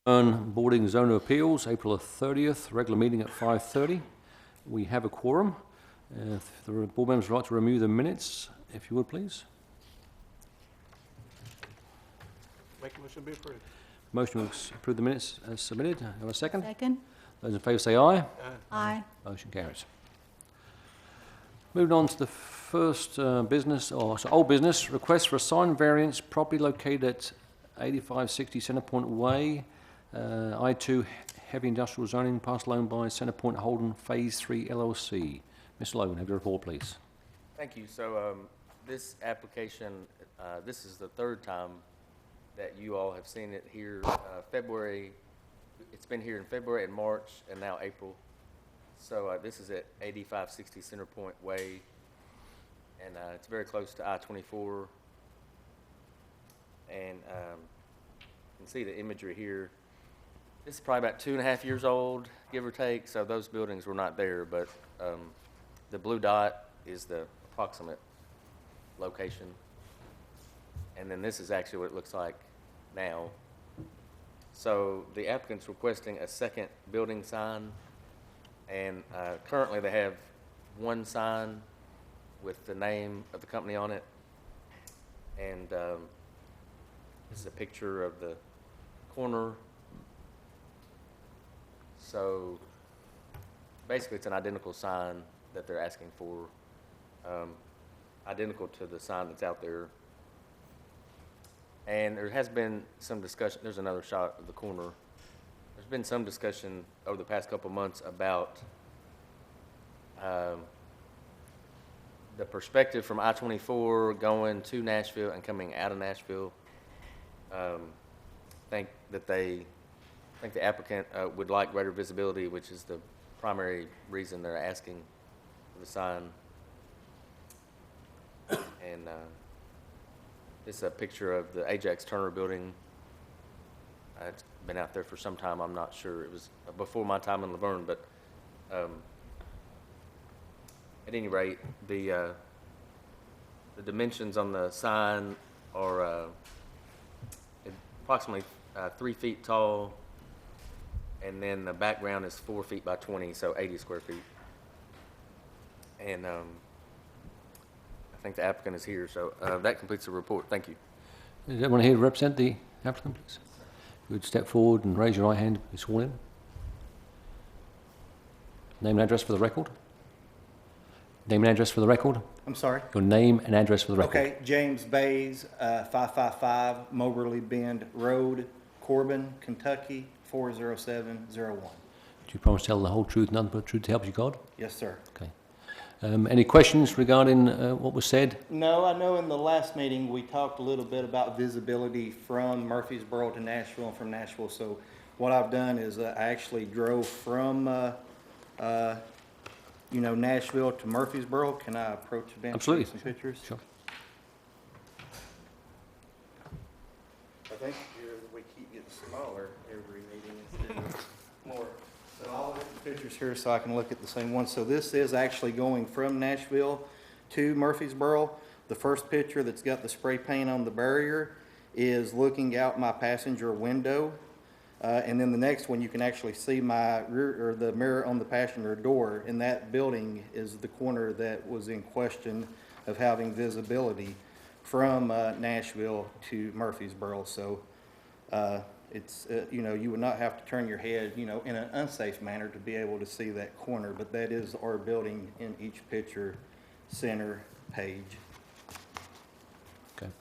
Boarding Zone of Appeals, April the 30th, regular meeting at 5:30. We have a quorum. If the board members would like to review the minutes, if you would, please. Make a motion to be approved. Motion to approve the minutes as submitted. Have a second? Second. Those in favour say aye. Aye. Motion carries. Moving on to the first old business, request for a sign variance, property located at 8560 Centrepoint Way, I2 Heavy Industrial Zoning, parcel owned by Centrepoint Holden Phase 3 LLC. Mr. Logan, have your report, please. Thank you. So this application, this is the third time that you all have seen it here. February, it's been here in February and March and now April. So this is at 8560 Centrepoint Way, and it's very close to I-24. And you can see the imagery here. This is probably about 2.5 years old, give or take, so those buildings were not there, but the blue dot is the approximate location. And then this is actually what it looks like now. So the applicant's requesting a second building sign, and currently they have one sign with the name of the company on it. And this is a picture of the corner. So basically it's an identical sign that they're asking for, identical to the sign that's out there. And there has been some discussion, there's another shot of the corner. There's been some discussion over the past couple months about the perspective from I-24 going to Nashville and coming out of Nashville. Think the applicant would like greater visibility, which is the primary reason they're asking for the sign. And this is a picture of the Ajax Turner building. It's been out there for some time. I'm not sure. It was before my time in Laverne, but at any rate, the dimensions on the sign are approximately 3 feet tall, and then the background is 4 feet by 20, so 80 square feet. And I think the applicant is here, so that completes the report. Thank you. Is anyone here to represent the applicant, please? You would step forward and raise your right hand to be sworn in. Name and address for the record. Name and address for the record. I'm sorry? Your name and address for the record. Okay, James Bays, 555 Moberly Bend Road, Corbin, Kentucky, 40701. Do you promise to tell the whole truth, nothing but the truth to help you God? Yes, sir. Okay. Any questions regarding what was said? No, I know in the last meeting we talked a little bit about visibility from Murfreesboro to Nashville and from Nashville. So what I've done is I actually drove from Nashville to Murfreesboro. Can I approach the bench? Absolutely. Take some pictures? Sure. I think we keep getting smaller every meeting instead of more. So I'll look at the pictures here so I can look at the same one. So this is actually going from Nashville to Murfreesboro. The first picture that's got the spray paint on the barrier is looking out my passenger window. And then the next one, you can actually see my rear, or the mirror on the passenger door. And that building is the corner that was in question of having visibility from Nashville to Murfreesboro. So it's, you would not have to turn your head, in an unsafe manner to be able to see that corner. But that is our building in each picture center page. Okay.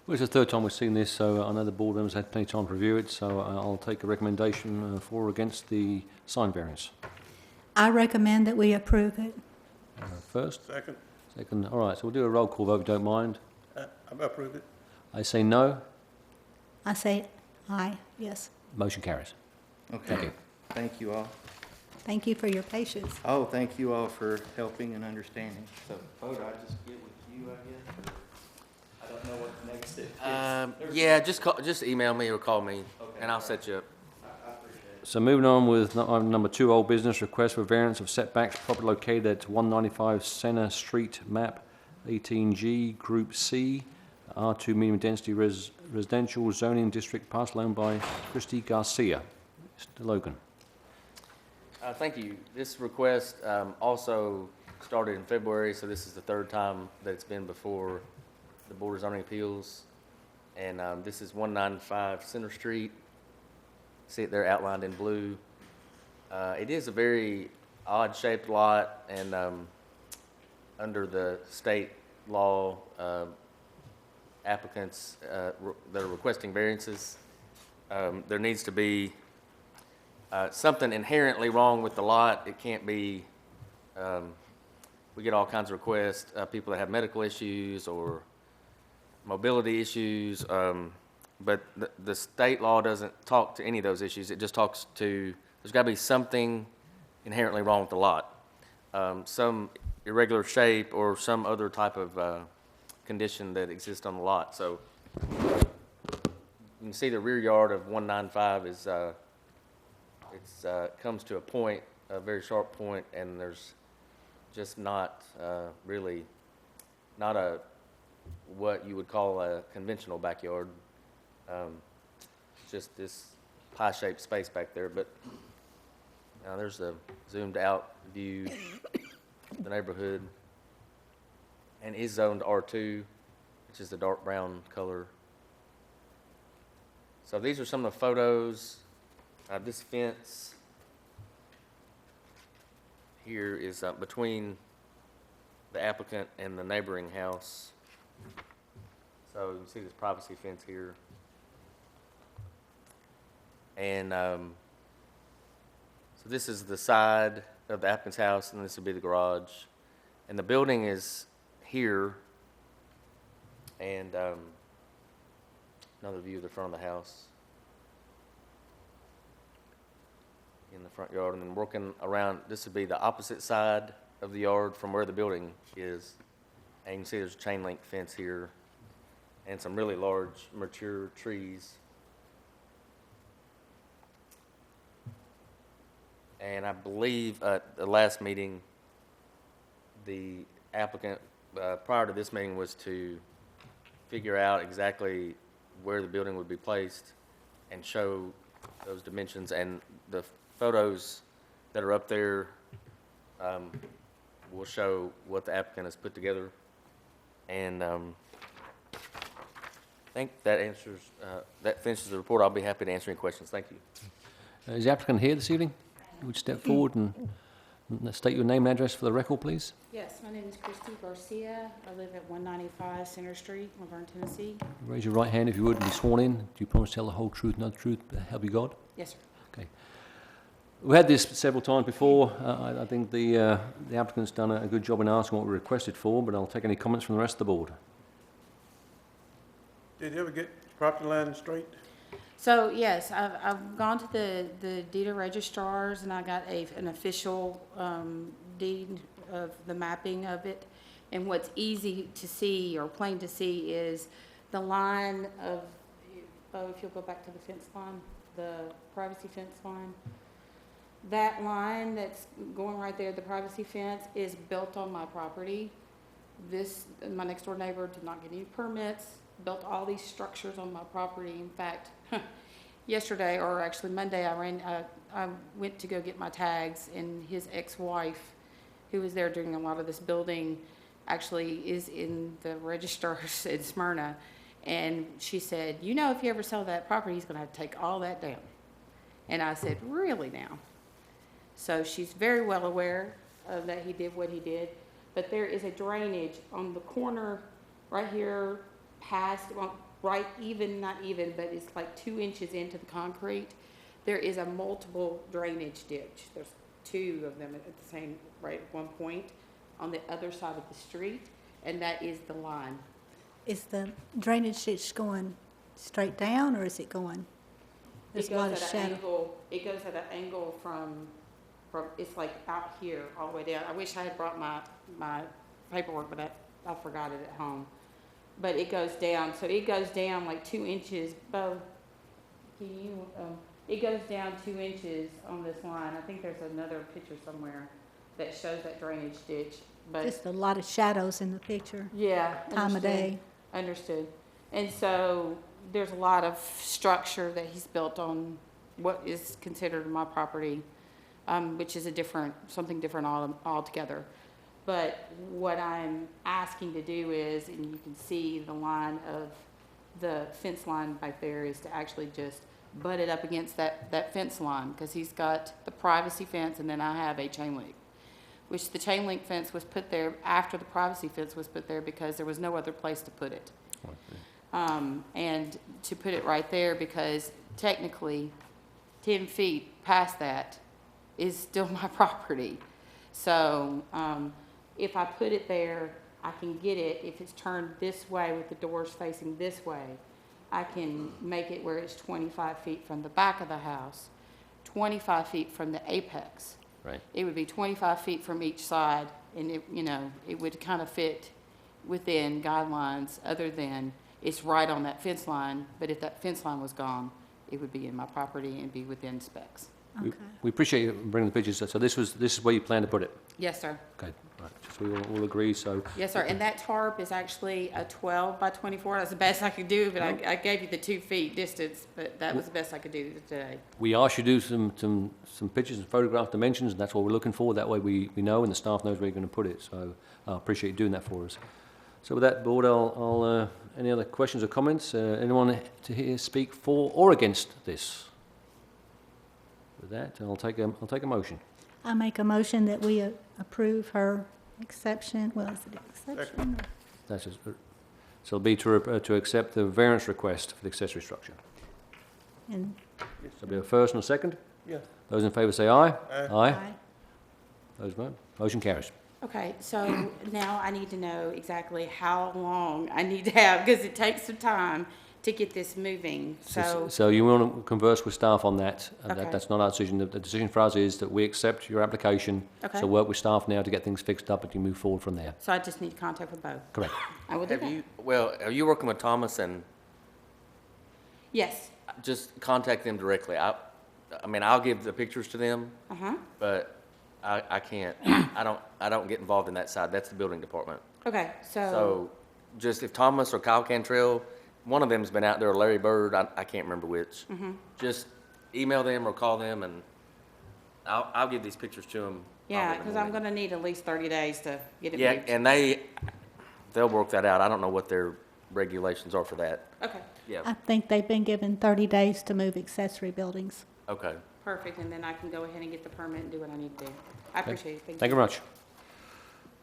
Well, it's the third time we've seen this, so I know the board members had plenty of time to review it, so I'll take a recommendation for or against the sign variance. I recommend that we approve it. First? Second. Second. All right, so we'll do a roll call vote if you don't mind. I approve it. I say no. I say aye, yes. Motion carries. Okay. Thank you. Thank you all. Thank you for your patience. Oh, thank you all for helping and understanding. So, photo, I just get with you, I guess? I don't know what the next step is. Yeah, just email me or call me, and I'll set you up. I appreciate it. So moving on with item number 2, old business, request for variance of setbacks, property located at 195 Center Street, map 18G, Group C, R2 medium density Residential Zoning District, parcel owned by Christy Garcia. Mr. Logan. Thank you. This request also started in February, so this is the third time that it's been before the Board of Zoning Appeals. And this is 195 Center Street. See it there outlined in blue. It is a very odd-shaped lot, and under the state law, applicants that are requesting variances, there needs to be something inherently wrong with the lot. It can't be, we get all kinds of requests, people that have medical issues or mobility issues, but the state law doesn't talk to any of those issues. It just talks to, there's got to be something inherently wrong with the lot, some irregular shape or some other type of condition that exists on the lot. So you can see the rear yard of 195 is comes to a point, a very sharp point, and there's just not really not a what you would call a conventional backyard. Just this pie-shaped space back there, but now there's a zoomed out view of the neighborhood, and is zoned R2, which is the dark brown color. So these are some of the photos. This fence here is between the applicant and the neighboring house. So you can see this privacy fence here. And so this is the side of the applicant's house, and this would be the garage. And the building is here, and another view of the front of the house in the front yard. And then working around, this would be the opposite side of the yard from where the building is. And you can see there's a chain link fence here and some really large mature trees. And I believe at the last meeting, the applicant, prior to this meeting, was to figure out exactly where the building would be placed and show those dimensions. And the photos that are up there will show what the applicant has put together. And I think that answers, that finishes the report. I'll be happy to answer any questions. Thank you. Is the applicant here this evening? Would you step forward and state your name and address for the record, please? Yes, my name is Christy Garcia. I live at 195 Center Street, Laverne, Tennessee. Raise your right hand if you would and be sworn in. Do you promise to tell the whole truth, not the truth, but help you God? Yes, sir. Okay. We've had this several times before. I think the applicant's done a good job in asking what we requested for, but I'll take any comments from the rest of the board. Did you ever get property line straight? So, yes, I've gone to the deed of registrars, and I got an official deed of the mapping of it. And what's easy to see, or plain to see, is the line of, if you'll go back to the fence line, the privacy fence line. That line that's going right there, the privacy fence, is built on my property. My next door neighbor did not get any permits, built all these structures on my property. In fact, yesterday, or actually Monday, I went to go get my tags, and his ex-wife, who was there doing a lot of this building, actually is in the registers in Smyrna. And she said, you know, if you ever sell that property, he's going to have to take all that down. And I said, really now? So she's very well aware of that he did what he did. But there is a drainage on the corner right here past, well, right even, not even, but it's like 2 inches into the concrete. There is a multiple drainage ditch. There's 2 of them at the same, right at one point on the other side of the street, and that is the line. Is the drainage ditch going straight down, or is it going? There's a lot of shadow. It goes at an angle from, it's like out here all the way down. I wish I had brought my paperwork, but I forgot it at home. But it goes down, so it goes down like 2 inches. Bo, can you, it goes down 2 inches on this line. I think there's another picture somewhere that shows that drainage ditch. But Just a lot of shadows in the picture. yeah, Time of day. Understood. And so there's a lot of structure that he's built on what is considered my property, which is something different altogether. But what I'm asking to do is, and you can see the line of the fence line back there, is to actually just butt it up against that fence line, because he's got the privacy fence and then I have a chain link, which the chain link fence was put there after the privacy fence was put there because there was no other place to put it. And to put it right there, because technically 10 feet past that is still my property. So if I put it there, I can get it, if it's turned this way with the doors facing this way, I can make it where it's 25 feet from the back of the house, 25 feet from the apex. Right. It would be 25 feet from each side, and it would kind of fit within guidelines, other than it's right on that fence line, but if that fence line was gone, it would be in my property and be within specs. Okay. We appreciate you bringing the pictures. So this is where you plan to put it? Yes, sir. Okay, right. So we all agree, so. Yes, sir. And that tarp is actually a 12 by 24. That's the best I could do, but I gave you the 2 feet distance, but that was the best I could do today. We asked you to do some pictures and photograph dimensions, and that's what we're looking for. That way we know and the staff knows where you're going to put it. So I appreciate you doing that for us. So with that, Board, I'll any other questions or comments? Anyone to hear speak for or against this? With that, I'll take a motion. I make a motion that we approve her exception, well, is it exception? That's just, so it'll be to accept the variance request for the accessory structure. And So there'll be a first and a second. Yeah. Those in favour say aye. Aye. aye. Those no. Motion carries. Okay, so now I need to know exactly how long I need to have, because it takes some time to get this moving, so. So you want to converse with staff on that. Okay. That's not our decision. The decision for us is that we accept your application. Okay. So work with staff now to get things fixed up and you move forward from there. So I just need to contact with both. Correct. I will do Have that. you, well, are you working with Thomas, and Yes. just contact them directly? I mean, I'll give the pictures to them, Uh-huh. but I can't, I don't get involved in that side. That's the building department. Okay, So just if Thomas or Kyle Cantrell, one of them's been out there, or Larry Bird, I can't remember which. Just email them or call them, and I'll give these pictures to them. yeah, because I'm gonna need at least 30 days to get it Yeah, moved. and they'll work that out. I don't know what their regulations are for that. Okay, Yeah, I think they've been given 30 days to move accessory buildings. okay. perfect, and then I can go ahead and get the permit and do what I need to do. I appreciate it, Thank you very much.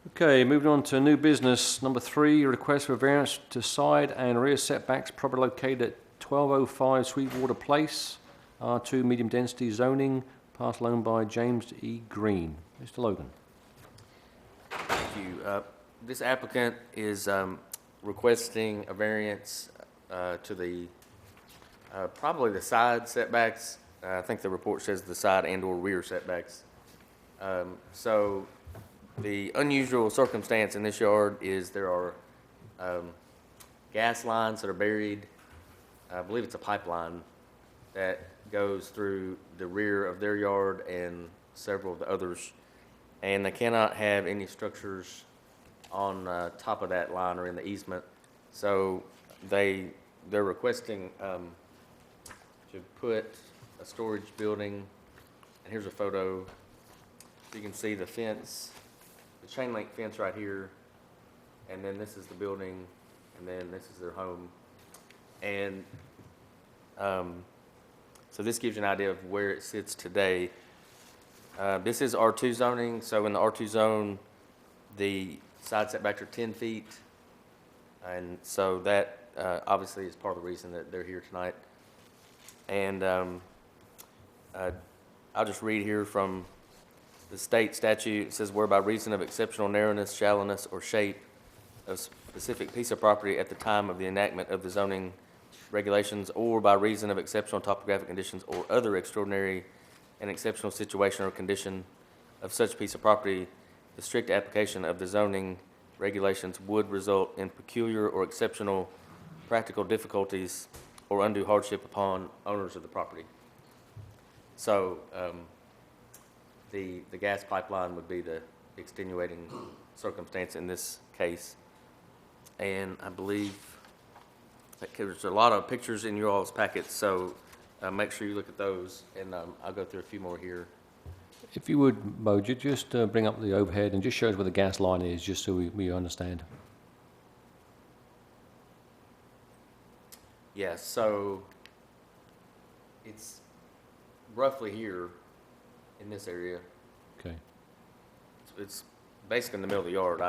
Okay, moving on to new business. Number 3, request for variance to side and rear setbacks, property located at 1205 Sweetwater Place, R2 medium density zoning, parcel owned by James E. Green. Mr. Logan. Thank you. This applicant is requesting a variance to the, probably the side setbacks. I think the report says the side and/or rear setbacks. So the unusual circumstance in this yard is there are gas lines that are buried. I believe it's a pipeline that goes through the rear of their yard and several of the others. And they cannot have any structures on top of that line or in the easement. So they're requesting to put a storage building, and here's a photo. You can see the fence, the chain link fence right here, and then this is the building, and then this is their home. And so this gives you an idea of where it sits today. This is R2 zoning, so in the R2 zone, the side setbacks are 10 feet. And so that obviously is part of the reason that they're here tonight. And I'll just read here from the state statute. It says, where by reason of exceptional narrowness, shallowness, or shape of specific piece of property at the time of the enactment of the zoning regulations, or by reason of exceptional topographic conditions or other extraordinary and exceptional situation or condition of such piece of property, the strict application of the zoning regulations would result in peculiar or exceptional practical difficulties or undue hardship upon owners of the property. So the gas pipeline would be the extenuating circumstance in this case. And I believe there's a lot of pictures in your all's packets, so make sure you look at those, and I'll go through a few more here. If you would, Mo, just bring up the overhead and just show us where the gas line is, just so we understand. Yeah, so it's roughly here in this area. Okay. It's basically in the middle of the yard.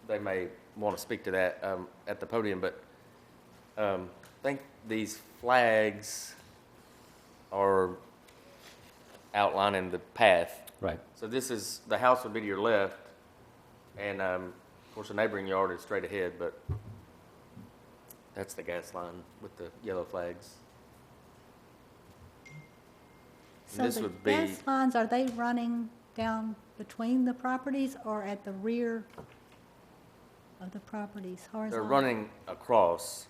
They may want to speak to that at the podium, but I think these flags are outlining the path. Right. So this is, the house would be to your left, and of course the neighboring yard is straight ahead, but that's the gas line with the yellow flags. So this the would be- gas lines, are they running down between the properties or at the rear of the properties, They're horizontal? running across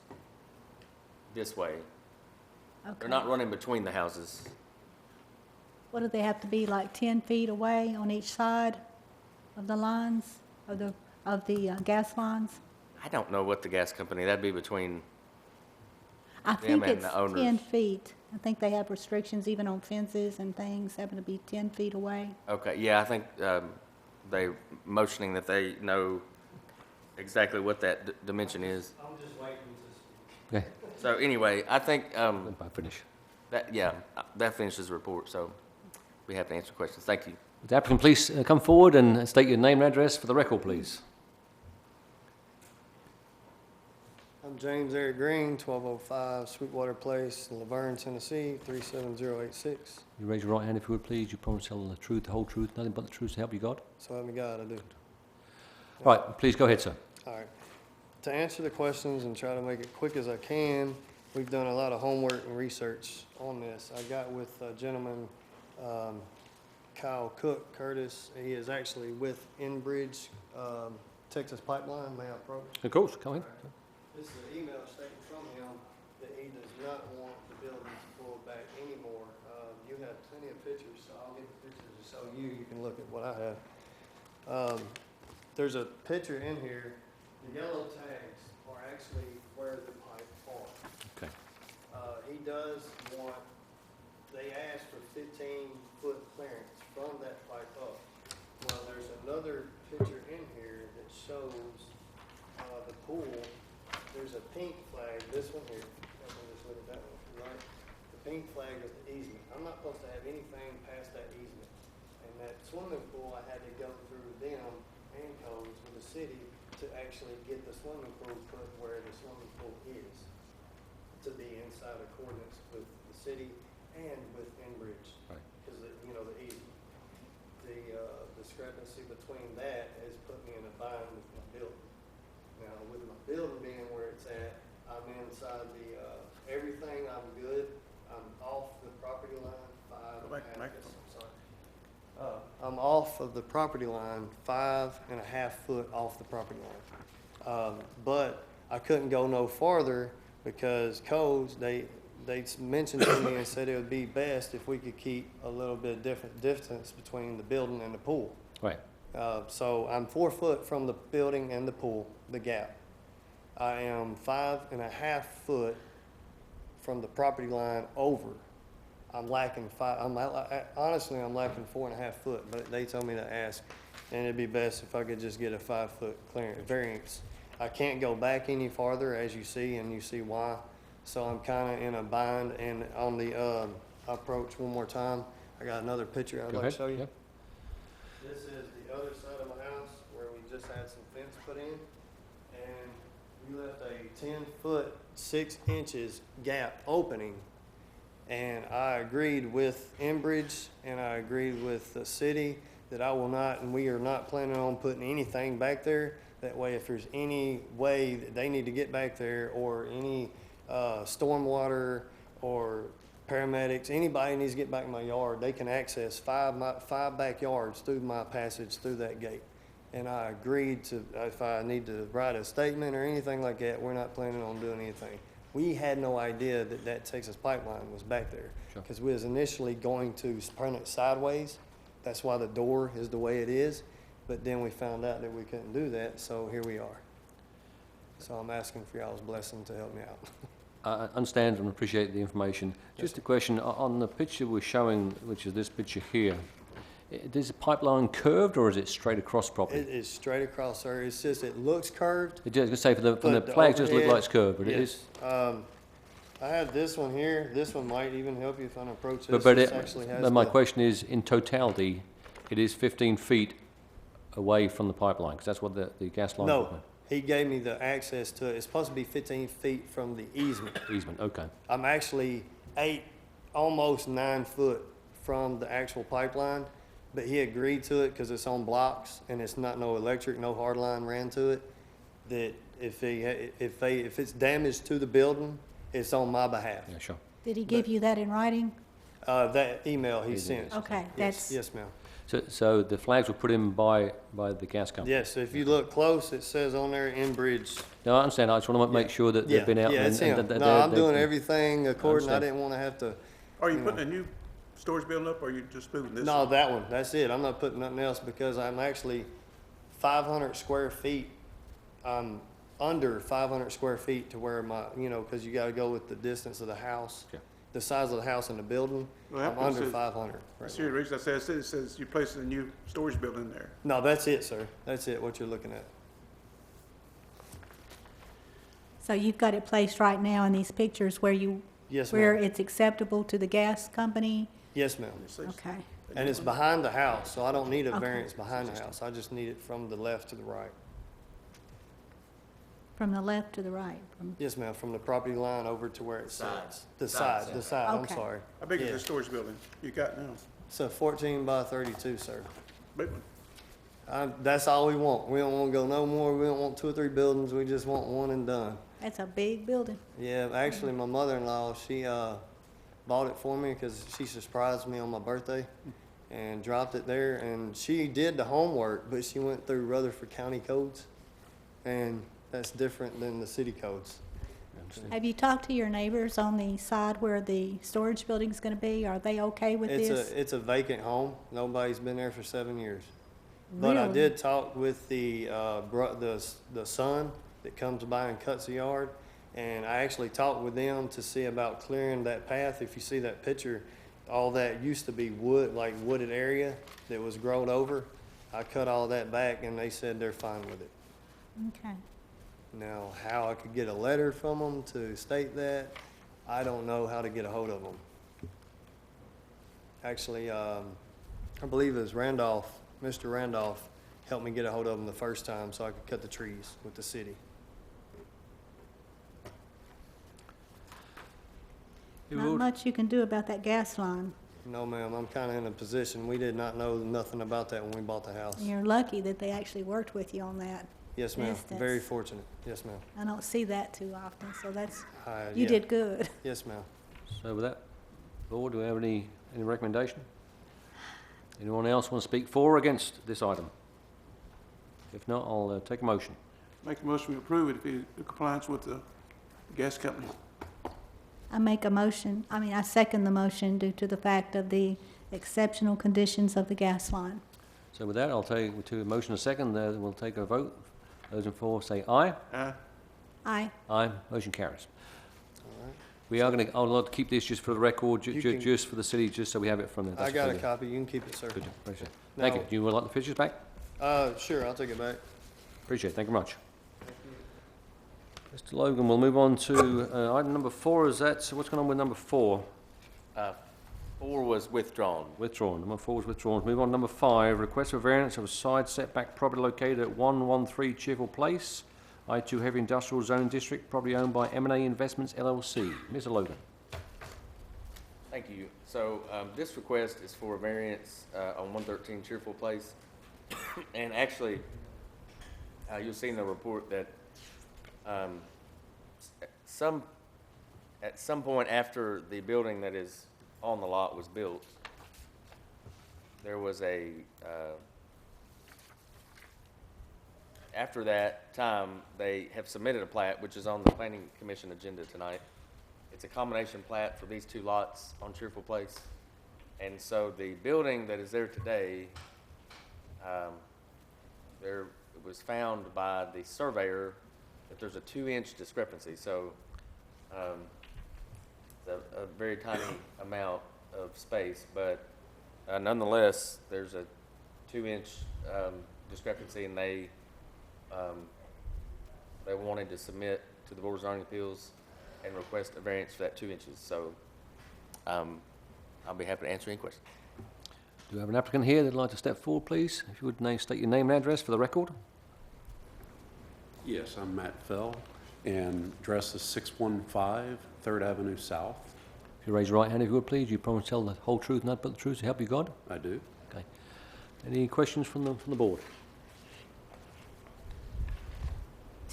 this way. Okay. They're not running between the houses. What do they have to be, like 10 feet away on each side of the lines, of the gas lines? I don't know what the gas company, that'd be between, I Them think and it's the owners. 10 feet. I think they have restrictions even on fences and things having to be 10 feet away. okay, yeah, I think they motioning that they know exactly what that dimension is. Okay. So anyway, I think Let me finish. that finishes the report, so we have to answer questions. Thank you. Would the applicant please come forward and state your name and address for the record, please? I'm James Eric Green, 1205 Sweetwater Place, Laverne, Tennessee, 37086. You raise your right hand if you would, please. You promise to tell the truth, the whole truth, nothing but the truth to help you God. So help me God, I do. All right, please go ahead, sir. All right. To answer the questions and try to make it quick as I can, we've done a lot of homework and research on this. I got with a gentleman, Kyle Cook Curtis. He is actually with Enbridge, Texas Pipeline. May I approach? Of course, come in. This is an email statement from him that he does not want the building to pull back anymore. You have plenty of pictures, so I'll get the pictures to show you. You can look at what I have. There's a picture in here. The yellow tags are actually where the pipe are. Okay. He does want, they asked for 15-foot clearance from that pipe up. Well, there's another picture in here that shows the pool. There's a pink flag, this one here. Let me just look at that one, right? The pink flag is the easement. I'm not supposed to have anything past that easement. And that swimming pool, I had to go through them and codes with the city to actually get the swimming pool put where the swimming pool is, to be inside accordance with the city and with Enbridge. Right. Because, you know, the easement. The discrepancy between that has put me in a bind with my building. Now, with my building being where it's at, I'm inside the, everything, I'm good. I'm off the property line, Go back to the microphone. I'm off of the property line 5.5 foot off the property line. But I couldn't go no farther because codes, they mentioned to me and said it would be best if we could keep a little bit different distance between the building and the pool. Right. So I'm 4 foot from the building and the pool, the gap. I am 5.5 foot from the property line over. I'm lacking honestly, I'm lacking 4.5 foot, but they told me to ask, and it'd be best if I could just get a 5 foot clearance variance. I can't go back any farther, as you see, and you see why. So I'm kind of in a bind, and on the approach one more time, I got another picture I'd Go like ahead. to show you. Yep. This is the other side of my house where we just had some fence put in, and we left a 10-foot, 6 inches gap opening. And I agreed with Enbridge and I agreed with the city that I will not, and we are not planning on putting anything back there. That way, if there's any way that they need to get back there, or any stormwater or paramedics, anybody needs to get back in my yard, they can access five backyards through my passage through that gate. And I agreed to, if I need to write a statement or anything like that, we're not planning on doing anything. We had no idea that that Texas pipeline was back there, Sure. because we was initially going to run it sideways. That's why the door is the way it is. But then we found out that we couldn't do that, so here we are. So I'm asking for y'all's blessing to help me out. I understand and appreciate the information. Just a question, on the picture we're showing, which is this picture here, is the pipeline curved or is it straight across property? It is straight across, sir. It's just, it looks curved. It does, say, from the But the flags, it does look overhead- like it's curved, but it Yes. is. I have this one here. This one might even help you if I approach this. But This actually has but my the- question is, in totality, it is 15 feet away from the pipeline, because that's what the gas line. No, he gave me the access to it. It's supposed to be 15 feet from the easement. Easement, okay. I'm actually 8, almost 9 foot from the actual pipeline, but he agreed to it because it's on blocks and it's not no electric, no hard line ran to it. That if it's damage to the building, it's on my behalf. Yeah, sure. Did he give you that in writing? That email he did, sent. yes. Okay, Yes, that's, yes, ma'am. So the flags were put in by the gas company? Yes, if you look close, it says on there, Enbridge. No, I understand, I just want to make sure that they've been out. Yeah, it's and him. that No, I'm they- doing everything according, I understand. didn't want to have to, Are you You putting a new storage building up, or are you just moving this? no, that one, that's it. I'm not putting nothing else because I'm actually 500 square feet. I'm under 500 square feet to where my, because you got to go with the distance of the house, Okay. the size of the house and the building. Well, I'm that under says- 500 right See, now. the reason I said, it says you're placing a new storage building there. No, that's it, sir. That's it, what you're looking at. so you've got it placed right now in these pictures where Yes, where ma'am. it's acceptable to the gas company? Yes, ma'am. It says- Okay, And it's behind the house, so I don't need a Okay. variance behind the house. I just need it from the left to the right. from the left to the right, from, Yes, ma'am, from the property line over to where it Side. sits. The Side, side, the side, I'm Okay. sorry. How big is Yeah. the storage building you got now? It's a 14 by 32, sir. Big one. That's all we want. We don't want to go no more. We don't want 2 or 3 buildings. We just want one and done. that's a big building. Yeah, actually, my mother-in-law, she bought it for me because she surprised me on my birthday and dropped it there. And she did the homework, but she went through Rutherford County codes, and that's different than the city codes. Have you talked to your neighbors on the side where the storage building's gonna be? Are they okay with this? It's a vacant home. Nobody's been there for 7 years. But I Really? did talk with the son that comes by and cuts the yard, and I actually talked with them to see about clearing that path. If you see that picture, all that used to be wood, like wooded area that was grown over. I cut all that back, and they said they're fine with it. Okay. Now, how I could get a letter from them to state that, I don't know how to get a hold of them. Actually, I believe it was Randolph, Mr. Randolph, helped me get a hold of them the first time so I could cut the trees with the city. Not much you can do about that gas line. No, ma'am, I'm kind of in a position, we did not know nothing about that when we bought the house. And you're lucky that they actually worked with you on that. Yes, ma'am, Yes, very that's- fortunate. Yes, ma'am. I don't see that too often, so that's, Yeah. you did good. Yes, ma'am. So with that, Board, do we have any recommendation? Anyone else want to speak for or against this item? If not, I'll take a motion. Make a motion to approve it if it's in compliance with the gas company. I second the motion due to the fact of the exceptional conditions of the gas line. So with that, I'll take to a motion a second, we'll take a vote. Those in favor say aye. Aye. Aye, motion carries. All right. We are going to, I'd like to keep this just for the record, You can- just for the city, just so we have it from there. I That's got a okay. copy, you can keep it, sir. Good job, appreciate it. Thank you. Now- Do you like the pictures back? Sure, I'll take it back. Appreciate it, thank you very much. Mr. Logan, we'll move on to item number 4. Is that, so what's going on with number 4? 4 was withdrawn. Withdrawn. Number 4 is withdrawn. Move on to number 5. Request for variance of a side setback property located at 113 Cheerful Place, I2 Heavy Industrial Zone District, property owned by M&A Investments LLC. Mr. Logan. Thank you. So this request is for a variance on 113 Cheerful Place. And actually, you'll see in the report that at some point after the building that is on the lot was built, there was after that time, they have submitted a plat, which is on the Planning Commission agenda tonight. It's a combination plat for these 2 lots on Cheerful Place. And so the building that is there today, it was found by the surveyor that there's a 2-inch discrepancy, so, it's a very tiny amount of space, but nonetheless, there's a 2-inch discrepancy, and they wanted to submit to the Board of Zoning Appeals and request a variance for that 2 inches. So I'll be happy to answer any questions. Do we have an applicant here that'd like to step forward, please? If you would state your name and address for the record. Yes, I'm Matt Fell, and address is 615 3rd Avenue South. If you raise your right hand, if you would, please. You promise to tell the whole truth, not but the truth, to help you God? I do. Okay. Any questions from the board?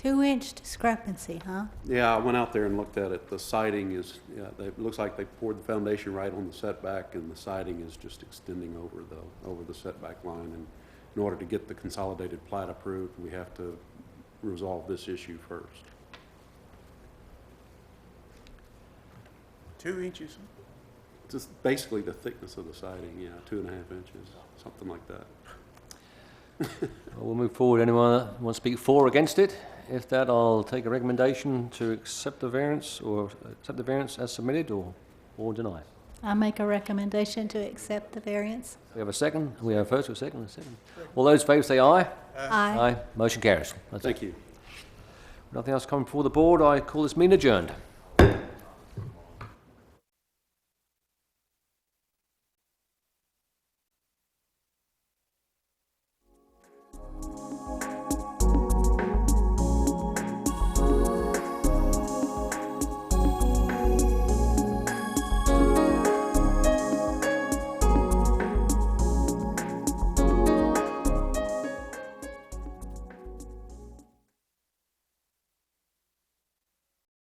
2-inch discrepancy, huh? Yeah, I went out there and looked at it. The siding is, it looks like they poured the foundation right on the setback, and the siding is just extending over the setback line. And in order to get the consolidated plat approved, we have to resolve this issue first. 2 inches? Just basically the thickness of the siding, yeah, 2.5 inches, something like that. Well, we'll move forward. Anyone that wants to speak for or against it? If that, I'll take a recommendation to accept the variance as submitted or deny. I make a recommendation to accept the variance. We have a second. We have a first, a second, and a second. All those in favour say aye. Aye. Motion carries. That's it. Thank you. Nothing else coming before the board. I call this meeting adjourned.